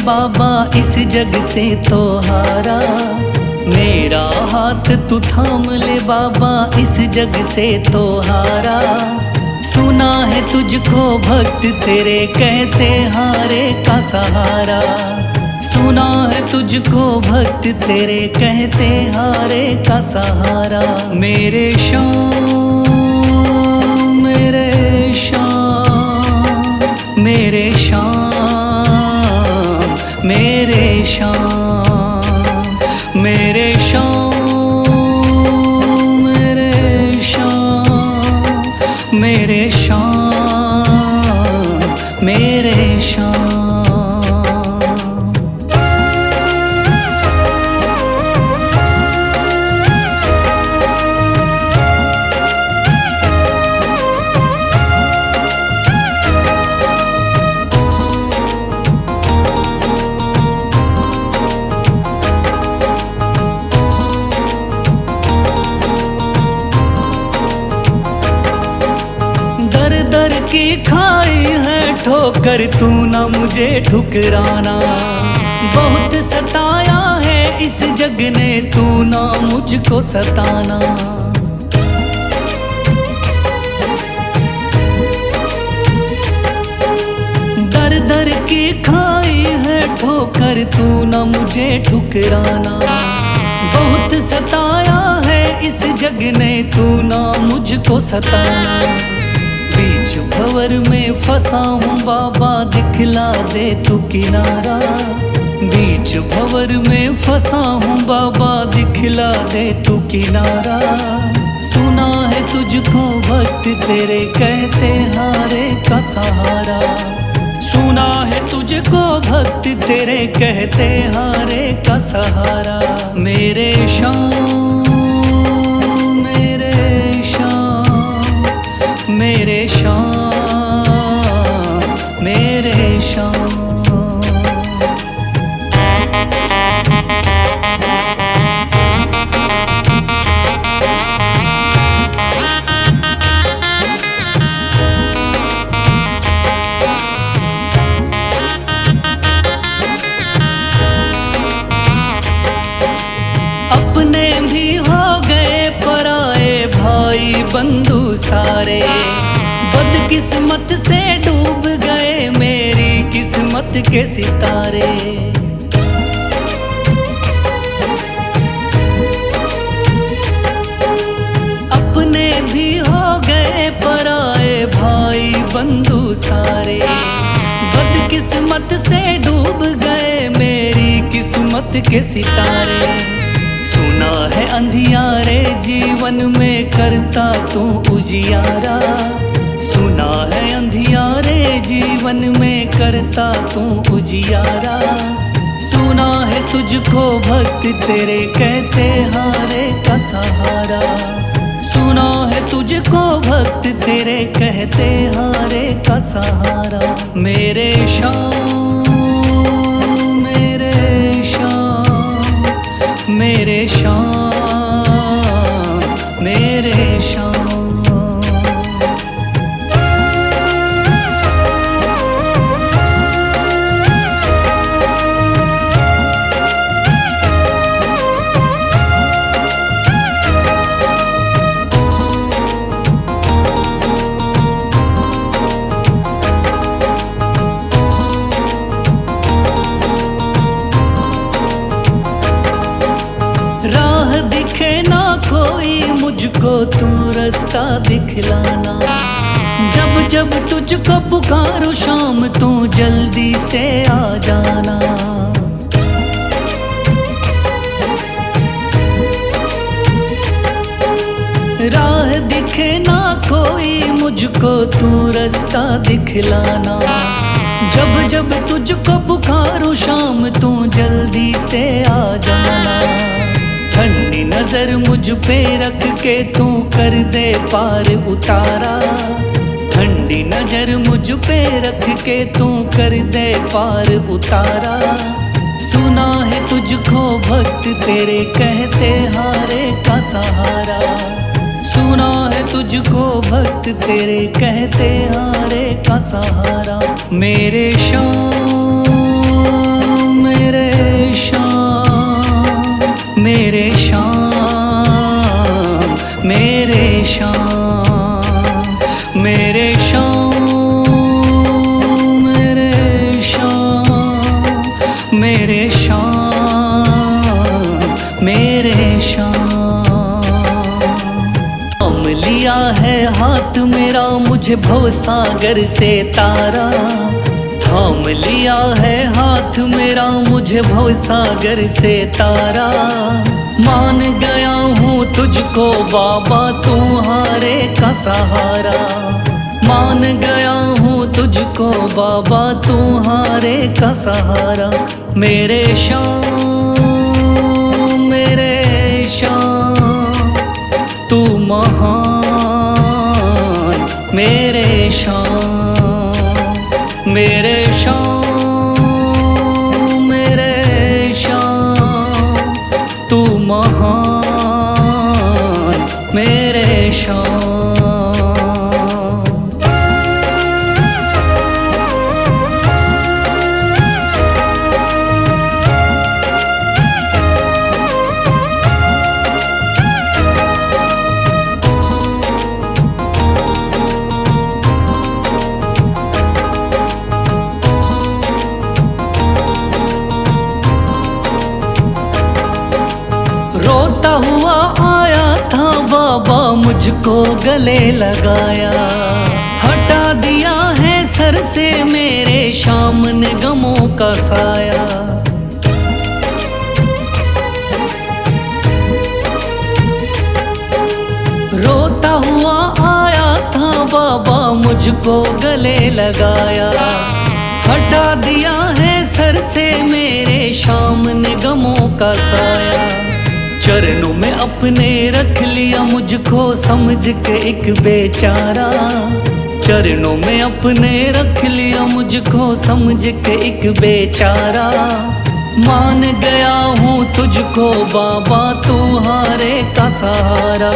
बाबा इस जग से तो हारा। मेरा हाथ तू थाम ले बाबा इस जग से तो हारा। सुना है तुझको भक्त तेरे कहते हारे का सहारा। सुना है तुझको भक्त तेरे कहते हारे का सहारा। मेरे श्याम मेरे श्याम मेरे श्याम मेरे श्याम मेरे श्याम मेरे श्याम मेरे श्याम मेरे श्याम। दर की खाई है ठोकर तू ना मुझे ठुकराना। बहुत सताया है इस जग ने तू ना मुझको सताना। दर दर की खाई है ठोकर तू ना मुझे ठुकराना। बहुत सताया है इस जग ने तू ना मुझको सताना। बीच भंवर में फंसा हूँ बाबा दिखला दे तू किनारा। बीच भंवर में फंसा हूँ बाबा दिखला दे तू किनारा। सुना है तुझको भक्त तेरे कहते हारे का सहारा। सुना है तुझको भक्त तेरे कहते हारे का सहारा। मेरे श्याम मेरे श्याम मेरे श्याम मेरे श्याम। अपने भी हो गए पराए भाई बंधु सारे। बदकिस्मत से डूब गए मेरी किस्मत के सितारे। अपने भी हो गए पराए भाई बंधु सारे। बदकिस्मत से डूब गए मेरी किस्मत के सितारे। सुना है अंधियारे जीवन में करता तू उजियारा। सुना है अंधियारे जीवन में करता तू उजियारा। सुना है तुझको भक्त तेरे कहते हारे का सहारा। सुना है तुझको भक्त तेरे कहते हारे का सहारा। मेरे श्याम मेरे श्याम मेरे श्याम मेरे श्याम। राह दिखे ना कोई मुझको तू रास्ता दिखलाना। जब जब तुझको पुकारूं शाम तू जल्दी से आ जाना। राह दिखे ना कोई मुझको तू रास्ता दिखलाना। जब जब तुझको पुकारूं शाम तू जल्दी से आ जाना। ठंडी नजर मुझ पे रख के तू कर दे पार उतारा। ठंडी नजर मुझ पे रख के तू कर दे पार उतारा। सुना है तुझको भक्त तेरे कहते हारे का सहारा। सुना है तुझको भक्त तेरे कहते हारे का सहारा। मेरे श्याम मेरे शाम, मेरे शाम, मेरे शाम, मेरे शाम, मेरे शाम, मेरे शाम, मेरे शाम। थाम लिया है हाथ मेरा मुझे भवसागर से तारा, थाम लिया है हाथ मेरा मुझे भवसागर से तारा। मान गया हूँ तुझको बाबा तुम्हारे का सहारा, मान गया हूँ तुझको बाबा तुम्हारे का सहारा। मेरे शाम, मेरे शाम, तू महान, मेरे शाम, मेरे शाम, मेरे शाम, तू महान, मेरे शाम। रोता हुआ आया था बाबा मुझको गले लगाया, हटा दिया है सर से मेरे शाम ने गमों का साया। रोता हुआ आया था बाबा मुझको गले लगाया, हटा दिया है सर से मेरे शाम ने गमों का साया। चरणों में अपने रख लिया मुझको समझ के एक बेचारा, चरणों में अपने रख लिया मुझको समझ के एक बेचारा। मान गया हूँ तुझको बाबा तुम्हारे का सहारा,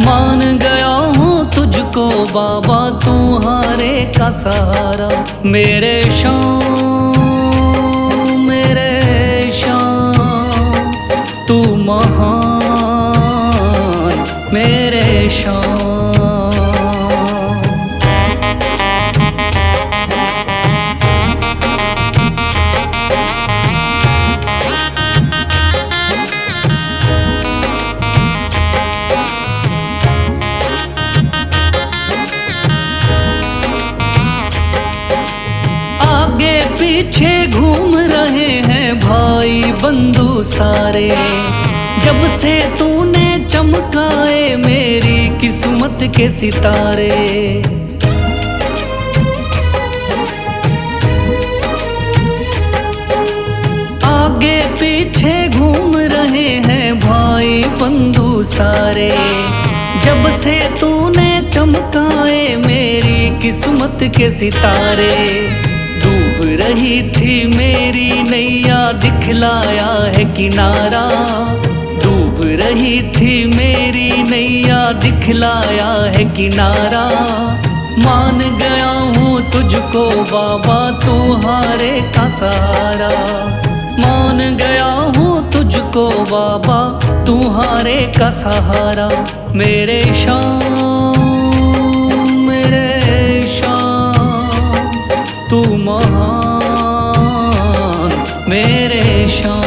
मान गया हूँ तुझको बाबा तुम्हारे का सहारा। मेरे शाम, मेरे शाम, तू महान, मेरे शाम। आगे पीछे घूम रहे हैं भाई बंधु सारे, जब से तूने चमकाए मेरी किस्मत के सितारे। आगे पीछे घूम रहे हैं भाई बंधु सारे, जब से तूने चमकाए मेरी किस्मत के सितारे। डूब रही थी मेरी नैया दिखलाया है किनारा, डूब रही थी मेरी नैया दिखलाया है किनारा। मान गया हूँ तुझको बाबा तुम्हारे का सहारा, मान गया हूँ तुझको बाबा तुम्हारे का सहारा। मेरे शाम, मेरे शाम, तू महान, मेरे शाम।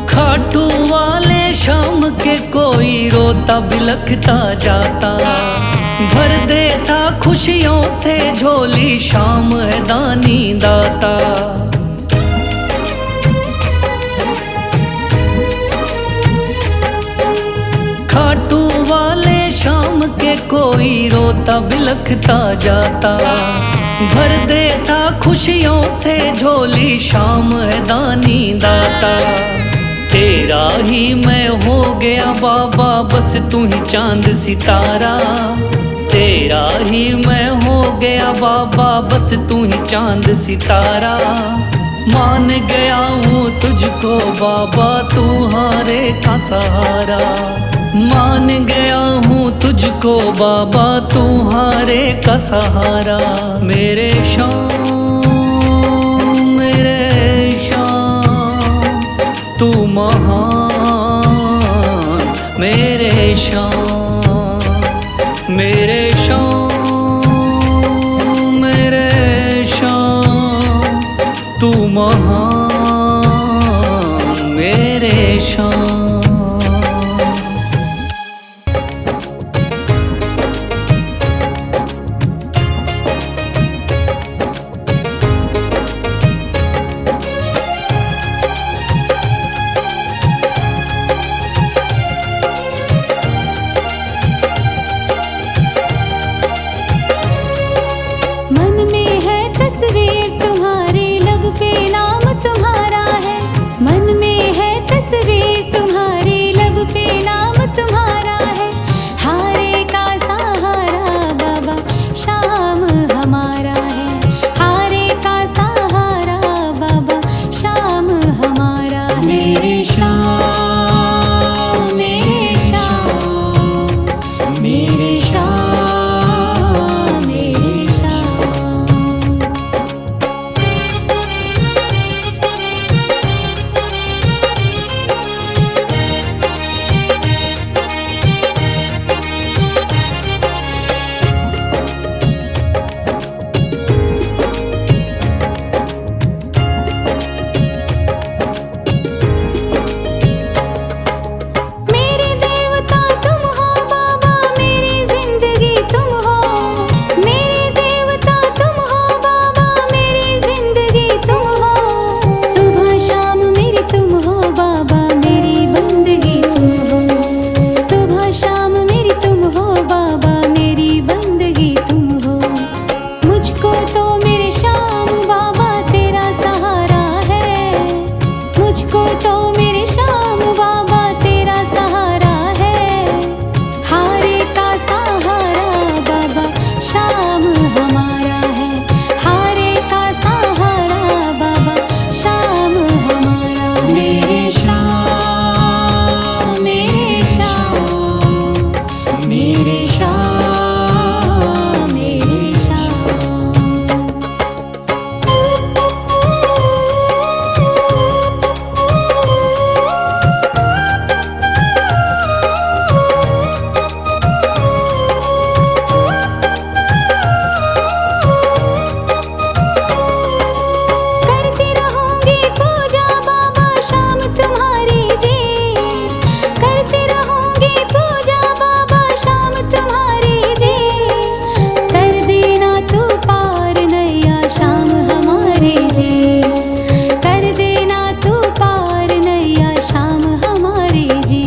खाटू वाले शाम के कोई रोता बिलखता जाता, भर देता खुशियों से झोली शाम है दानी दाता। खाटू वाले शाम के कोई रोता बिलखता जाता, भर देता खुशियों से झोली शाम है दानी दाता। तेरा ही मैं हो गया बाबा, बस तू ही चांद सितारा। तेरा ही मैं हो गया बाबा, बस तू ही चांद सितारा। मान गया हूँ तुझको बाबा, तू हारे का सहारा। मान गया हूँ तुझको बाबा, तू हारे का सहारा। मेरे शाम मेरे शाम तू महान, मेरे शाम मेरे शाम मेरे शाम तू महान, मेरे शाम। मन में है तस्वीर तुम्हारी, लब पे नाम तुम्हारा है। मन में है तस्वीर तुम्हारी, लब पे नाम तुम्हारा है। हारे का सहारा बाबा, शाम हमारा है। हारे का सहारा बाबा, शाम हमारा है। मेरे शाम मेरे शाम मेरे शाम मेरे शाम। मेरे देवता तुम हो बाबा, मेरी जिंदगी तुम हो। मेरे देवता तुम हो बाबा, मेरी जिंदगी तुम हो। सुबह शाम मेरी तुम हो बाबा, मेरी बंदगी तुम हो। सुबह शाम मेरी तुम हो बाबा, मेरी बंदगी तुम हो। मुझको तो मेरे शाम बाबा तेरा सहारा है। मुझको तो मेरे शाम बाबा तेरा सहारा है। हारे का सहारा बाबा, शाम हमारा है। हारे का सहारा बाबा, शाम हमारा है। मेरे शाम मेरे शाम मेरे शाम मेरे शाम। करती रहूंगी पूजा बाबा, शाम तुम्हारी जी। करती रहूंगी पूजा बाबा, शाम तुम्हारी जी। कर देना तू पार नैया, शाम हमारी जी। कर देना तू पार नैया, शाम हमारी जी।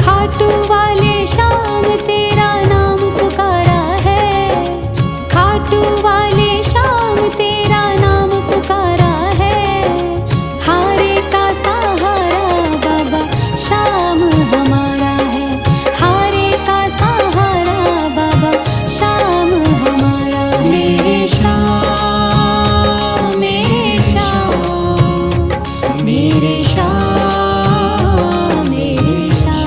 खाटू वाले शाम तेरा नाम पुकारा है। खाटू वाले शाम तेरा नाम पुकारा है। हारे का सहारा बाबा, शाम हमारा है। हारे का सहारा बाबा, शाम हमारा है। मेरे शाम मेरे शाम मेरे शाम मेरे शाम।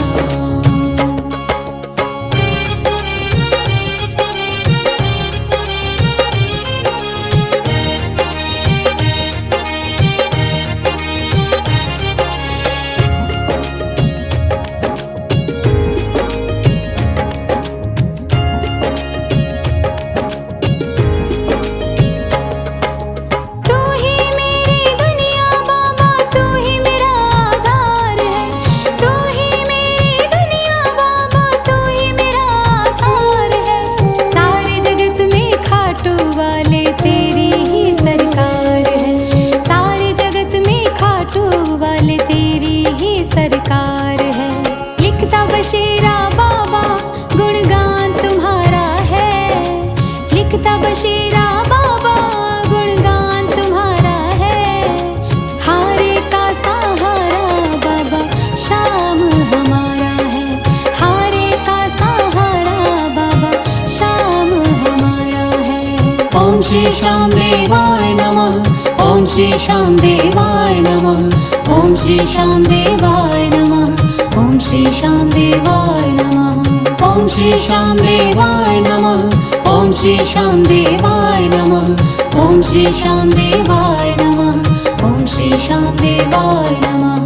तू ही मेरी दुनिया बाबा, तू ही मेरा आधार है। तू ही मेरी दुनिया बाबा, तू ही मेरा आधार है। सारे जगत में खाटू वाले तेरी ही सरकार है। सारे जगत में खाटू वाले तेरी ही सरकार है। लिखता बशीरा बाबा, गुणगान तुम्हारा है। लिखता बशीरा बाबा, गुणगान तुम्हारा है। हारे का सहारा ओम श्री श्याम देवाय नमः। ओम श्री श्याम देवाय नमः। ओम श्री श्याम देवाय नमः। ओम श्री श्याम देवाय नमः। ओम श्री श्याम देवाय नमः। ओम श्री श्याम देवाय नमः। ओम श्री श्याम देवाय नमः। ओम श्री श्याम देवाय नमः।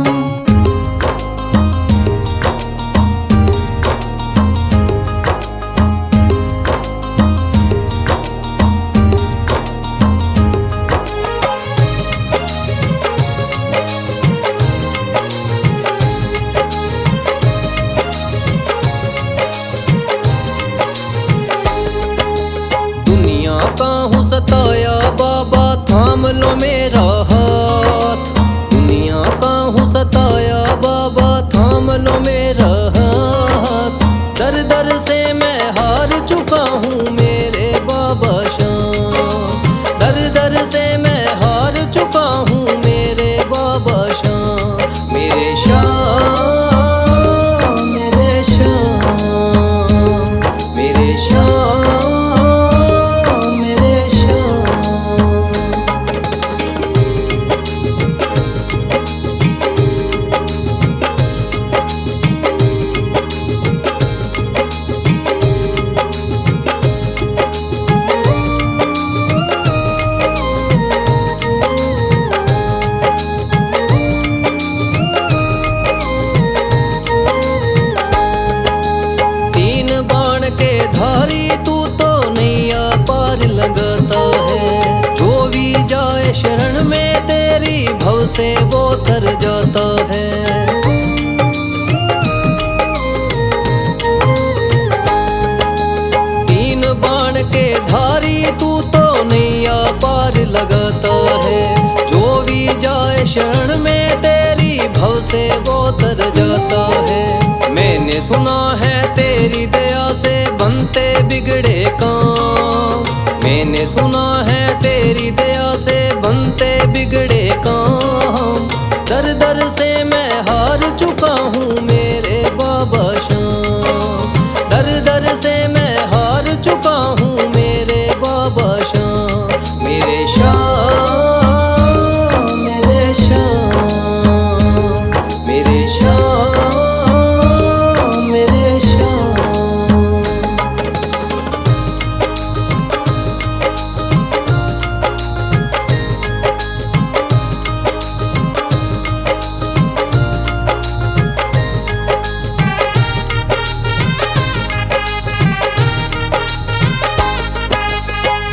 सताया बाबा थाम लो मेरा हाथ। दुनिया का हूँ सताया बाबा थाम लो मेरा हाथ। दर दर से मैं हार चुका हूँ मेरे बाबा शाम। दर दर से मैं हार चुका हूँ मेरे बाबा शाम। मेरे शाम मेरे शाम मेरे शाम। धारी तू तो नैया पार लगाता है। जो भी जाए शरण में तेरी भव से वो तर जाता है। तीन बाण के धारी तू तो नैया पार लगाता है। जो भी जाए शरण में तेरी भव से वो तर जाता है। मैंने सुना है तेरी दया से बनते बिगड़े काम। मैंने सुना है तेरी दया से बनते बिगड़े काम। दर दर से मैं हार चुका हूँ मेरे बाबा शाम। दर दर से मैं हार चुका हूँ मेरे बाबा शाम। मेरे शाम मेरे शाम मेरे शाम मेरे शाम।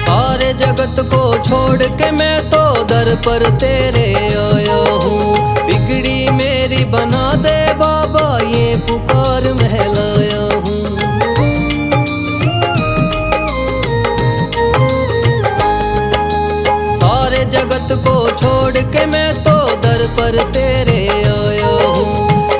सारे जगत को छोड़ के मैं तो दर पर तेरे आया हूँ। बिगड़ी मेरी बना दे बाबा ये पुकार महलाया हूँ। सारे जगत को छोड़ के मैं तो दर पर तेरे आया हूँ।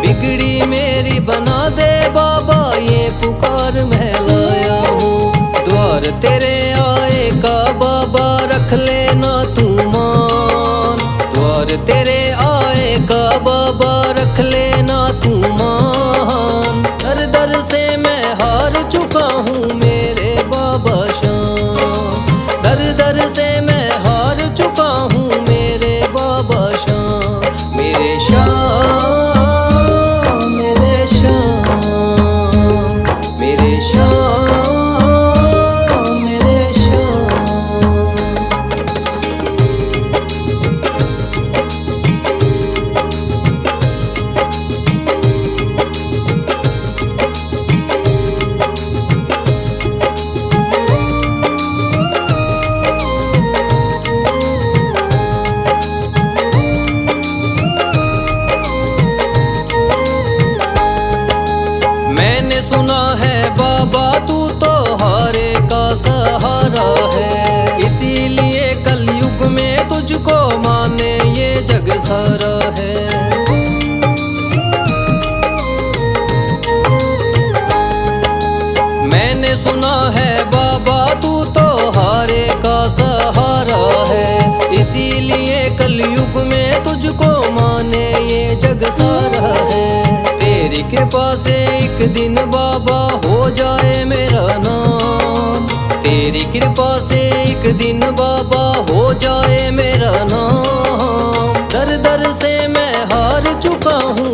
बिगड़ी मेरी बना दे बाबा ये पुकार महलाया हूँ। द्वार तेरे आए का बाबा रख लेना तू मान। द्वार तेरे आए का बाबा रख लेना तू मान। दर दर से मैं हार चुका हूँ मेरे बाबा शाम। दर दर से मैं हार चुका हूँ मेरे बाबा शाम। मेरे शाम मेरे शाम मेरे शाम मेरे शाम। मैंने सुना है बाबा तू तो हारे का सहारा है। इसीलिए कलयुग में तुझको माने ये जग सारा है। मैंने सुना है बाबा तू तो हारे का सहारा है। इसीलिए कलयुग में तुझको माने ये जग सारा है। तेरी कृपा से एक दिन बाबा हो जाए मेरा नाम। तेरी कृपा से एक दिन बाबा हो जाए मेरा नाम। दर दर से मैं हार चुका हूँ।